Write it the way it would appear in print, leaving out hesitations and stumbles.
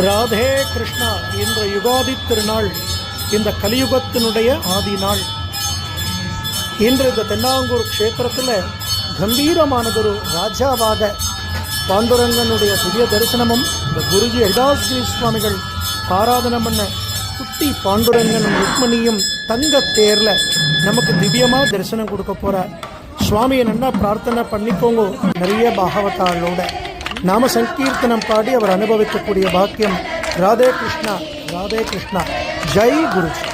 ராதே கிருஷ்ணா என்ற யுகாதி திருநாள் இந்த கலியுகத்தினுடைய ஆதி நாள். இன்று இந்த தென்னாங்கூர் க்ஷேத்திரத்தில் கம்பீரமானதொரு ராஜாவாக பாண்டுரங்கனுடைய திவ்ய தரிசனமும் இந்த குருஜி ஹரிதாஸ்கிரி சுவாமிகள் ஆராதனம் பண்ண குட்டி பாண்டுரங்கனும் ருக்மணியும் தங்க தேரில் நமக்கு திவ்யமாக தரிசனம் கொடுக்க போகிறார். சுவாமியை நல்லா பிரார்த்தனை பண்ணிக்கோங்க. நிறைய பாகவதாளோட நாம சங்கீர்த்தனம் பாடி அவர் அனுபவிக்கக்கூடிய பாக்கியம். ராதே கிருஷ்ணா, ராதே கிருஷ்ணா. ஜெய் குருஜி.